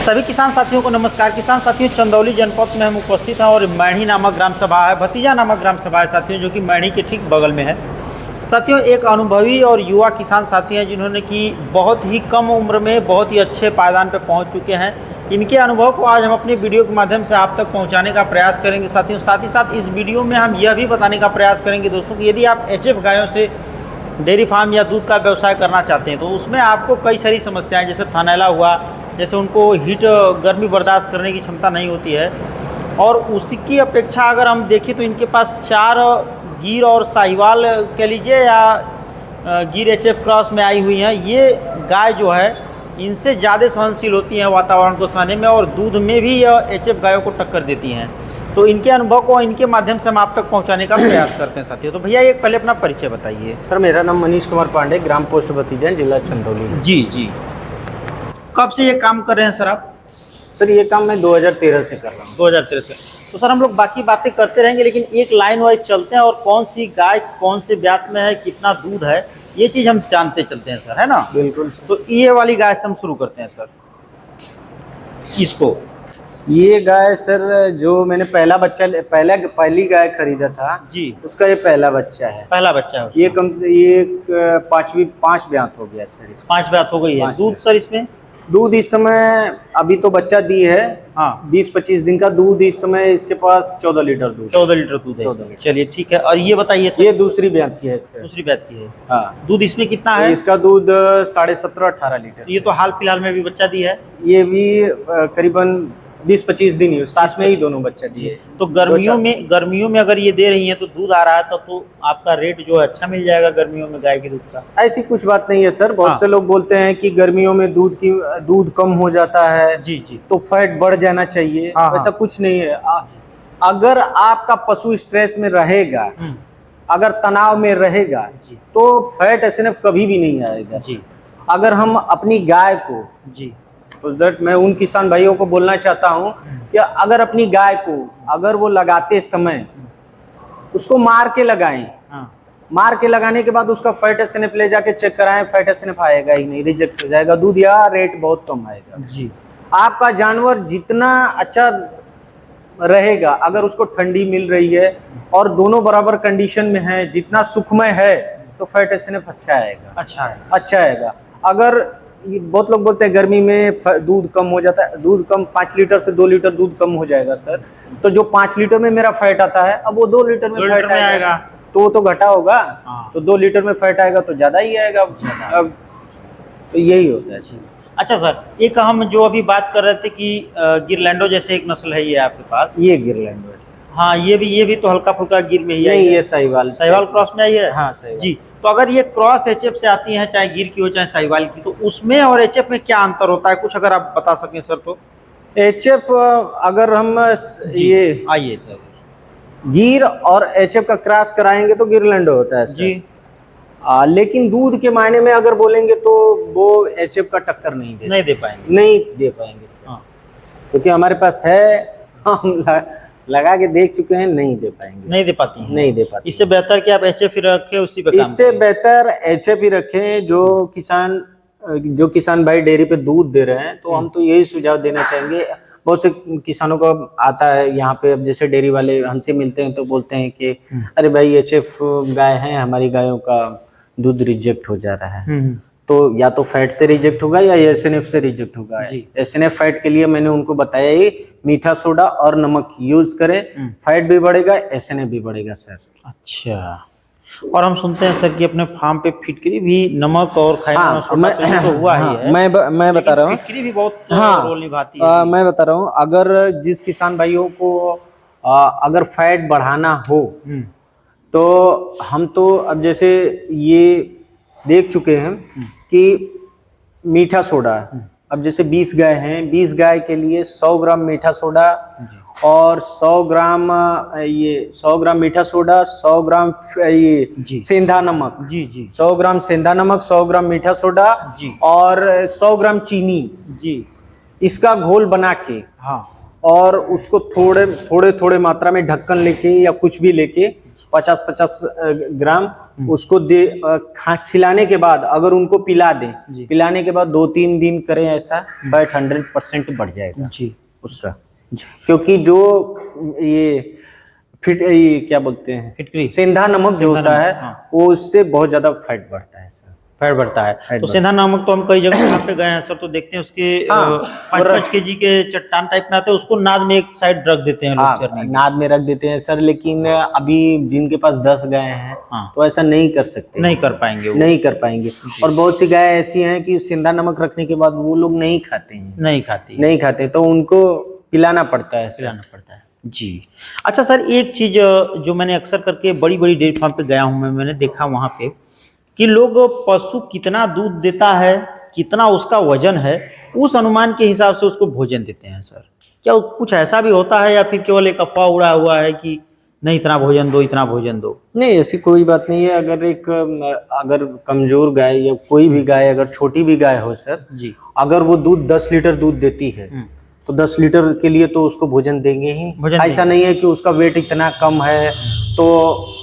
सभी किसान साथियों को नमस्कार। किसान साथियों, चंदौली जनपद में हम उपस्थित हैं और मैणी नामक ग्राम सभा है, भतीजा नामक ग्राम सभा है साथियों, जो कि मैणी के ठीक बगल में है। साथियों, एक अनुभवी और युवा किसान साथी हैं जिन्होंने कि बहुत ही कम उम्र में बहुत ही अच्छे पायदान पर पहुंच चुके हैं। इनके अनुभव को आज हम अपने वीडियो के माध्यम से आप तक पहुंचाने का प्रयास करेंगे साथियों। साथ ही साथ इस वीडियो में हम यह भी बताने का प्रयास करेंगे दोस्तों कि यदि आप HF गायों से डेयरी फार्म या दूध का व्यवसाय करना चाहते हैं तो उसमें आपको कई सारी समस्याएं, जैसे थनैला हुआ, जैसे उनको हीट गर्मी बर्दाश्त करने की क्षमता नहीं होती है, और उसकी अपेक्षा अगर हम देखें तो इनके पास 4 गिर और साहिवाल कह लीजिए या गिर HF क्रॉस में आई हुई हैं। ये गाय जो है इनसे ज़्यादा सहनशील होती हैं वातावरण को सहने में, और दूध में भी यह HF गायों को टक्कर देती हैं। तो इनके अनुभव को इनके माध्यम से हम आप तक पहुंचाने का प्रयास करते हैं साथियों। तो भैया एक पहले अपना परिचय बताइए। सर, मेरा नाम मनीष कुमार पांडे, ग्राम पोस्ट भतीजा, जिला चंदौली। जी जी। कब से ये काम कर रहे हैं सर आप? सर, ये काम मैं 2013 से कर रहा हूँ। 2013 से। तो सर हम लोग बाकी बातें करते रहेंगे, लेकिन एक लाइन वाइज चलते हैं और कौन सी गाय कौन से ब्यात में है, कितना दूध है, ये चीज़ हम जानते चलते हैं सर, है ना? बिल्कुल। तो ये वाली गाय से हम शुरू करते हैं सर। इसको ये गाय सर, जो मैंने पहली गाय खरीदा था जी, उसका ये पहला बच्चा है। पहला बच्चा है ये पांच ब्यात हो गया सर। 5 ब्यात हो गई है। दूध सर इसमें? दूध इस समय अभी तो बच्चा दी है, हाँ, 20-25 दिन का दूध। इस समय इसके पास 14 लीटर दूध। 14 लीटर दूध है। चलिए ठीक है। और ये बताइए सर, ये दूसरी ब्यात की है सर। दूसरी ब्यात की है, हाँ। दूध इसमें कितना है? इसका दूध 17.5-18 लीटर। ये तो हाल फिलहाल में भी बच्चा दी है। ये भी करीबन 20-25 दिन ही साथ में ही दोनों बच्चा दिए। तो गर्मियों में अगर ये दे रही हैं तो दूध आ रहा है तो आपका रेट जो है अच्छा मिल जाएगा गर्मियों में गाय के दूध का? ऐसी कुछ बात नहीं है सर। बहुत से लोग बोलते हैं कि गर्मियों में दूध कम हो जाता है जी जी, तो फैट बढ़ जाना चाहिए। ऐसा कुछ नहीं है। अगर आपका पशु स्ट्रेस में रहेगा, अगर तनाव में रहेगा, तो फैट SNF कभी भी नहीं आएगा जी। अगर हम अपनी गाय को जी, मैं उन किसान भाइयों को बोलना चाहता हूं कि अगर अपनी गाय को अगर वो लगाते समय उसको मार के लगाएं, मार के लगाने के बाद उसका फैट SNF ले जाके चेक कराएं, फैट SNF आएगा ही नहीं, रिजेक्ट हो जाएगा दूध, या रेट बहुत कम आएगा जी। आपका जानवर जितना अच्छा रहेगा, अगर उसको ठंडी मिल रही है और दोनों बराबर कंडीशन में है, जितना सुखमय है, तो फैट SNF अच्छा आएगा। अगर बहुत लोग बोलते हैं गर्मी में दूध कम हो जाता है, दूध कम 5 लीटर से 2 लीटर दूध कम हो जाएगा सर। तो जो 5 लीटर में मेरा फैट आता है, अब वो 2 लीटर में फैट आएगा तो वो तो घटा होगा। तो 2 लीटर में फैट आएगा तो ज्यादा ही आएगा। अब तो यही होता है। अच्छा सर, एक हम जो अभी बात कर रहे थे कि गिरलैंडो जैसे एक नस्ल है ये आपके पास? ये गिरलैंडो है। हाँ, ये भी तो हल्का फुल्का गिर में ही नहीं, ये साहिवाल क्रॉस में आई है। हाँ जी। तो अगर ये क्रॉस HF से आती है, चाहे गिर की हो चाहे साहिवाल की, तो उसमें और HF में क्या अंतर होता है, कुछ अगर आप बता सकें सर तो? HF अगर हम ये आइए गिर और HF का क्रॉस कराएंगे तो गिरलैंडो होता है जी। लेकिन दूध के मायने में अगर बोलेंगे तो वो HF का टक्कर नहीं दे पाएंगे सर, क्योंकि हमारे पास है, हम लगा के देख चुके हैं, नहीं दे पाती। इससे बेहतर कि आप HF ही रखें, उसी पे इससे बेहतर HF ही रखें। जो किसान भाई डेयरी पे दूध दे रहे हैं, तो हम तो यही सुझाव देना चाहेंगे। बहुत से किसानों को आता है यहाँ पे, अब जैसे डेयरी वाले हमसे मिलते हैं तो बोलते हैं कि अरे भाई HF गाय है, हमारी गायों का दूध रिजेक्ट हो जा रहा है। तो या तो फैट से रिजेक्ट होगा या SNF से रिजेक्ट होगा। SNF फैट के लिए मैंने उनको बताया ही मीठा सोडा और नमक यूज करें, फैट भी बढ़ेगा, SNF भी बढ़ेगा सर। अच्छा। और हम सुनते हैं सर कि अपने फार्म पे फिटकरी भी नमक और हुआ ही है। मैं बता रहा हूँ, फिटकरी भी बहुत रोल निभाती है। मैं बता रहा हूँ, अगर जिस किसान भाइयों को अगर फैट बढ़ाना हो, तो हम तो अब जैसे ये देख चुके हैं कि मीठा सोडा, अब जैसे 20 गाय हैं, 20 गाय के लिए 100 ग्राम मीठा सोडा और 100 ग्राम मीठा सोडा, 100 ग्राम ये सेंधा नमक जी, 100 ग्राम सेंधा नमक, 100 ग्राम मीठा सोडा और 100 ग्राम चीनी जी, इसका घोल बना के, और उसको थोड़े मात्रा में ढक्कन लेके या कुछ भी लेके 50-50 ग्राम उसको खिलाने के बाद अगर उनको पिला दें, पिलाने के बाद 2-3 दिन करें ऐसा, फैट 100% बढ़ जाएगा जी उसका। क्योंकि जो ये क्या बोलते हैं, सेंधा नमक जो होता है, वो उससे बहुत ज्यादा फैट बढ़ता है सर। फैट बढ़ता है। तो सेंधा नमक तो हम कई जगह यहाँ पे गए हैं सर, तो देखते हैं उसके 5-5 kg के चट्टान टाइप में आते हैं, उसको नाद में एक साइड रख देते हैं लोग चरने। नाद में रख देते हैं सर, लेकिन अभी जिनके पास 10 गाय हैं तो ऐसा नहीं कर सकते, नहीं कर पाएंगे, नहीं कर पाएंगे। और बहुत सी गाय ऐसी हैं कि सेंधा नमक रखने के बाद वो लोग नहीं खाते हैं, नहीं खाते, तो उनको पिलाना पड़ता है, जी। अच्छा सर, एक चीज जो मैंने अक्सर करके बड़ी बड़ी डेयरी फार्म पे गया हूँ मैंने देखा वहाँ पे कि लोग पशु कितना दूध देता है, कितना उसका वजन है, उस अनुमान के हिसाब से उसको भोजन देते हैं सर। क्या कुछ ऐसा भी होता है या फिर केवल एक अफवाह उड़ा हुआ है कि नहीं इतना भोजन दो, इतना भोजन दो? नहीं, ऐसी कोई बात नहीं है। अगर कमजोर गाय या कोई भी गाय, अगर छोटी भी गाय हो सर जी, अगर वो 10 लीटर दूध देती है तो 10 लीटर के लिए तो उसको भोजन देंगे ही। ऐसा नहीं है कि उसका वेट इतना कम है तो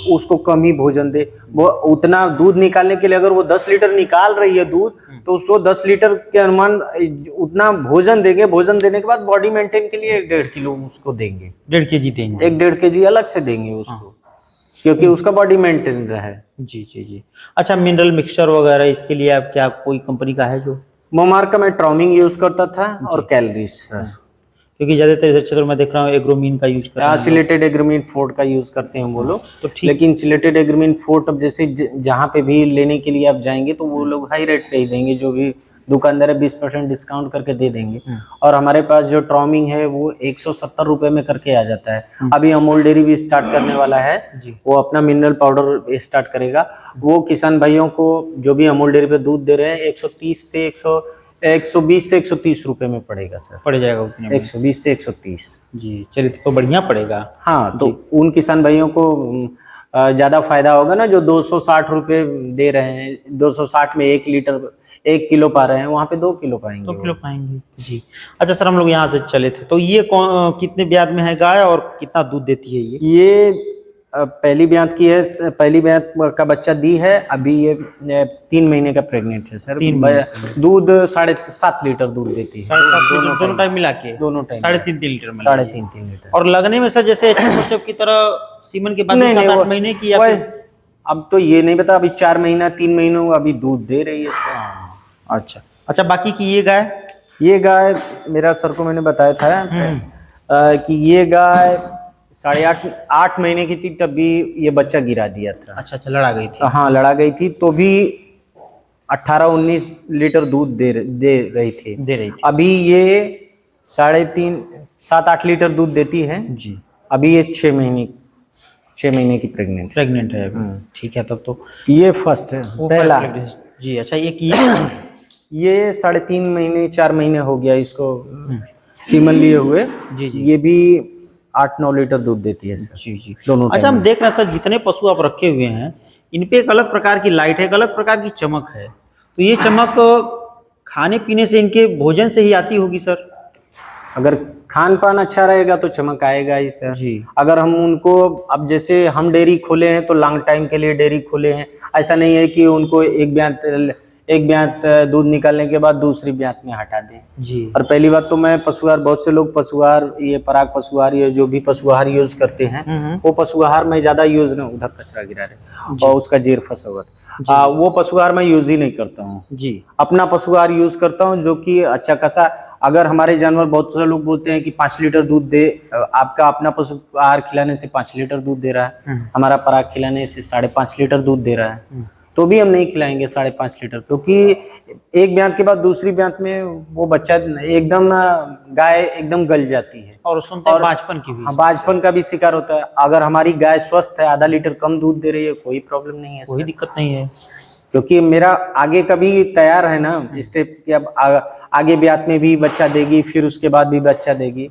उसको कम ही भोजन दे। वो उतना दूध निकालने के लिए अगर वो 10 लीटर निकाल रही है दूध, तो उसको 10 लीटर के अनुमान उतना भोजन देंगे। भोजन देने के बाद बॉडी मेंटेन के लिए 1.5 किलो उसको देंगे, 1.5 kg देंगे, 1.5 kg अलग से देंगे उसको, क्योंकि उसका बॉडी मेंटेन रहे। जी। अच्छा, मिनरल मिक्सचर वगैरह इसके लिए आप क्या कोई कंपनी का है जो? मोमार का मैं ट्रॉमिंग यूज करता था और कैलरीज सर, क्योंकि ज्यादातर इधर क्षेत्र में देख रहा हूँ एग्रोमीन का यूज करते हैं, सिलेटेड एग्रोमीन फोर्ट का यूज करते हैं वो लोग। तो लेकिन सिलेटेड एग्रोमीन फोर्ट अब जैसे जहाँ पे भी लेने के लिए आप जाएंगे तो वो लोग हाई रेट पे ही देंगे, जो भी दुकानदार है 20% डिस्काउंट करके दे देंगे। और हमारे पास जो ट्रॉमिंग है वो 170 रुपए में करके आ जाता है। अभी अमूल डेयरी भी स्टार्ट करने वाला है, वो अपना मिनरल पाउडर स्टार्ट करेगा। वो किसान भाइयों को जो भी अमूल डेयरी पे दूध दे रहे हैं 120 से 130 रुपए में पड़ेगा सर, पड़ जाएगा उतने में? 120 से 130 जी, चलिए तो बढ़िया पड़ेगा। हाँ, तो उन किसान भाइयों को ज्यादा फायदा होगा ना, जो 260 रुपए दे रहे हैं, 260 में 1 किलो पा रहे हैं, वहाँ पे 2 किलो पाएंगे, 2 किलो पाएंगे जी। अच्छा सर, हम लोग यहाँ से चले थे, तो ये कितने ब्याज में है गाय और कितना दूध देती है ये पहली ब्यात की है, पहली ब्यात का बच्चा दी है। अभी ये 3 महीने का प्रेग्नेंट है सर। दूध 7.5 लीटर दूध देती है, दोनों टाइम मिला के, दोनों टाइम 3.5 लीटर में, 3.5 लीटर। और लगने में सर जैसे की तरह सीमन के बाद 7-8 महीने की, अब तो ये नहीं पता, अभी 4 महीना 3 महीनों अभी दूध दे रही है सर। अच्छा, बाकी की ये गाय मेरा सर को मैंने बताया था कि ये गाय 8.5 महीने की थी, तभी ये बच्चा गिरा दिया था। अच्छा, लड़ा गई थी? हाँ, लड़ा गई थी, तो भी 18-19 लीटर दूध दे रही थी। अभी ये 7-8 लीटर दूध देती है जी। अभी ये 6 महीने की प्रेग्नेंट है अभी। ठीक है, तब तो ये फर्स्ट है, पहला जी। अच्छा, ये 3.5 महीने 4 महीने हो गया इसको सीमन लिए हुए जी। ये भी 8-9 लीटर दूध देती है सर जी। दोनों। अच्छा, हम देख रहे हैं सर, जितने पशु आप रखे हुए हैं इन पे एक अलग प्रकार की लाइट है, एक अलग प्रकार की चमक है, तो ये चमक खाने पीने से, इनके भोजन से ही आती होगी सर? अगर खान पान अच्छा रहेगा तो चमक आएगा ही सर जी। अगर हम उनको, अब जैसे हम डेयरी खोले हैं तो लॉन्ग टाइम के लिए डेयरी खोले हैं, ऐसा नहीं है कि उनको एक ब्यात दूध निकालने के बाद दूसरी ब्यात में हटा दें जी। और पहली बात तो मैं पशुआहार, बहुत से लोग पशुआहार, ये पराग पशुआहार, ये जो भी पशुआहार यूज करते हैं वो पशुआहार में ज्यादा यूज नहीं, उधर कचरा गिरा रहे और उसका जेर फंसा हुआ, वो पशुआहार मैं यूज ही नहीं करता हूँ जी। अपना पशुआहार यूज करता हूँ जो कि अच्छा खासा, अगर हमारे जानवर, बहुत से लोग बोलते हैं कि 5 लीटर दूध दे, आपका अपना पशु आहार खिलाने से 5 लीटर दूध दे रहा है, हमारा पराग खिलाने से 5.5 लीटर दूध दे रहा है, तो भी हम नहीं खिलाएंगे 5.5 लीटर, क्योंकि एक ब्यात के बाद दूसरी ब्यात में वो बच्चा एकदम, गाय एकदम गल जाती है और बाजपन की भी, बाजपन का भी शिकार होता है। अगर हमारी गाय स्वस्थ है, आधा लीटर कम दूध दे रही है, कोई प्रॉब्लम नहीं है, कोई दिक्कत नहीं है, क्योंकि मेरा आगे का भी तैयार है ना स्टेप कि अब आगे ब्यात में भी बच्चा देगी, फिर उसके बाद भी बच्चा देगी,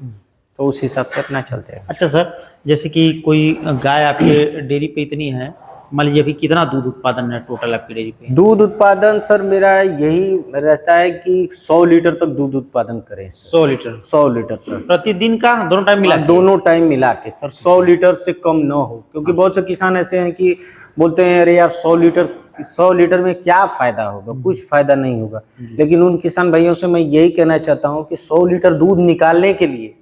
तो उस हिसाब से अपना चलते हैं। अच्छा सर, जैसे कि कोई गाय आपके डेयरी पे इतनी है मान लीजिए अभी कितना दूध उत्पादन है टोटल आपकी डेयरी पे? दूध उत्पादन सर मेरा यही रहता है कि 100 लीटर तक दूध उत्पादन करें सर। 100 लीटर 100 लीटर तक प्रतिदिन का, दोनों टाइम मिला के? दोनों टाइम मिला के सर, 100 लीटर से कम ना हो, क्योंकि बहुत से किसान ऐसे हैं कि बोलते हैं अरे यार 100 लीटर में क्या फायदा होगा, कुछ फायदा नहीं होगा। लेकिन उन किसान भाइयों से मैं यही कहना चाहता हूँ कि 100 लीटर दूध निकालने के लिए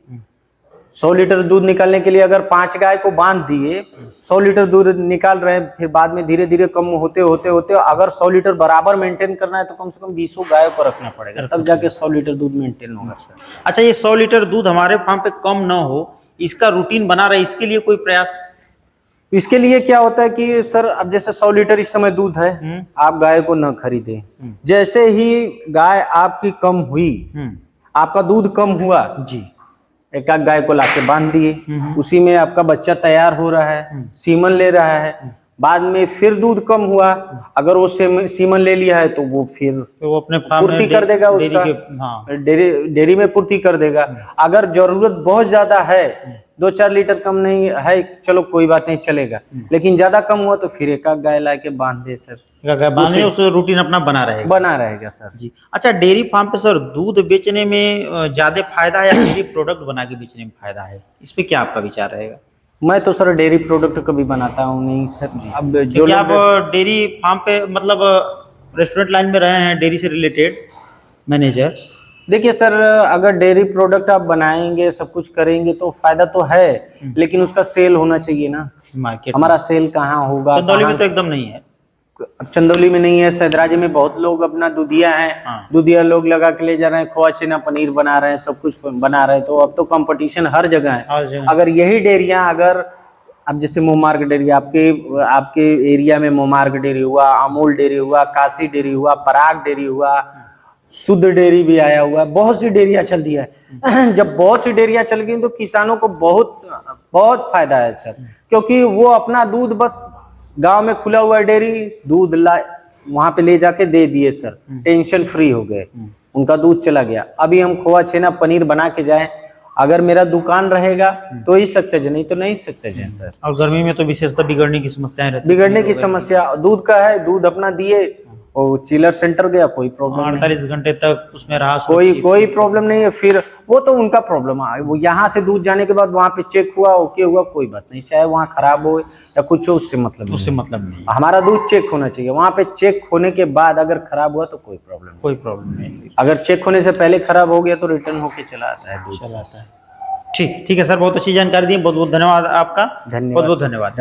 100 लीटर दूध निकालने के लिए अगर 5 गाय को बांध दिए, 100 लीटर दूध निकाल रहे हैं, फिर बाद में धीरे धीरे कम होते होते होते अगर 100 लीटर बराबर मेंटेन करना है तो कम से कम 20 गायों को रखना पड़ेगा, तब जाके 100 लीटर दूध मेंटेन होगा सर। अच्छा, ये 100 लीटर दूध हमारे फार्म पे कम ना हो, इसका रूटीन बना रहे, इसके लिए कोई प्रयास? इसके लिए क्या होता है कि सर अब जैसे 100 लीटर इस समय दूध है, आप गाय को न खरीदें। जैसे ही गाय आपकी कम हुई, आपका दूध कम हुआ जी, एक आध गाय को लाके बांध दिए, उसी में आपका बच्चा तैयार हो रहा है, सीमन ले रहा है, बाद में फिर दूध कम हुआ, अगर वो सीमन ले लिया है तो वो फिर तो वो अपने पूर्ति कर देगा, उसका डेयरी में पूर्ति कर देगा। अगर जरूरत बहुत ज्यादा है, 2-4 लीटर कम नहीं है, चलो कोई बात नहीं, चलेगा, लेकिन ज्यादा कम हुआ तो फिर एक आध गाय लाके बांध दे सर, बांधे, उस रूटीन अपना बना रहेगा सर जी। अच्छा, डेयरी फार्म पे सर दूध बेचने में ज्यादा फायदा है या डेयरी प्रोडक्ट बना के बेचने में फायदा है, इस पे क्या आपका विचार रहेगा? मैं तो सर डेयरी प्रोडक्ट कभी बनाता हूँ नहीं सर। अब जो आप डेयरी फार्म पे मतलब रेस्टोरेंट लाइन में रहे हैं, डेयरी से रिलेटेड मैनेजर, देखिए सर, अगर डेयरी प्रोडक्ट आप बनाएंगे, सब कुछ करेंगे तो फायदा तो है, लेकिन उसका सेल होना चाहिए ना मार्केट। हमारा सेल कहाँ होगा? चंदौली में तो एकदम नहीं है। चंदौली में नहीं है, सैदराज में बहुत लोग अपना दूधिया हैं, दूधिया लोग लगा के ले जा रहे हैं, खोआ छेना पनीर बना रहे हैं, सब कुछ बना रहे हैं, तो अब तो कंपटीशन हर जगह है। अगर यही डेयरियां, अगर अब जैसे मोमार्ग डेयरी, आपके एरिया में मोमार्ग डेयरी हुआ, अमूल डेयरी हुआ, काशी डेयरी हुआ, पराग डेयरी हुआ, शुद्ध डेयरी भी आया हुआ है, बहुत सी डेयरियां चल दी है। जब बहुत सी डेयरियां चल गई तो किसानों को बहुत फायदा है सर, क्योंकि वो अपना दूध बस गांव में खुला हुआ डेयरी दूध वहां पे ले जाके दे दिए सर, टेंशन फ्री हो गए, उनका दूध चला गया। अभी हम खोआ छेना पनीर बना के जाएं, अगर मेरा दुकान रहेगा तो ही सक्सेस है, नहीं तो नहीं सक्सेस है सर। और गर्मी में तो विशेषतः बिगड़ने की समस्याएं रहती है। बिगड़ने की समस्या दूध का है, दूध अपना दिए और चिलर सेंटर गया, कोई प्रॉब्लम 48 घंटे तक उसमें रहा, कोई प्रॉब्लम नहीं है। फिर वो तो उनका प्रॉब्लम है, वो यहाँ से दूध जाने के बाद वहाँ पे चेक हुआ, ओके हुआ, कोई बात नहीं, चाहे वहाँ खराब हो या कुछ हो, उससे मतलब नहीं। हमारा दूध चेक होना चाहिए, वहाँ पे चेक होने के बाद अगर खराब हुआ तो कोई प्रॉब्लम नहीं। अगर चेक होने से पहले खराब हो गया तो रिटर्न होके चला आता है दूध। ठीक है सर, बहुत अच्छी जानकारी दी, बहुत बहुत धन्यवाद आपका। बहुत धन्यवाद।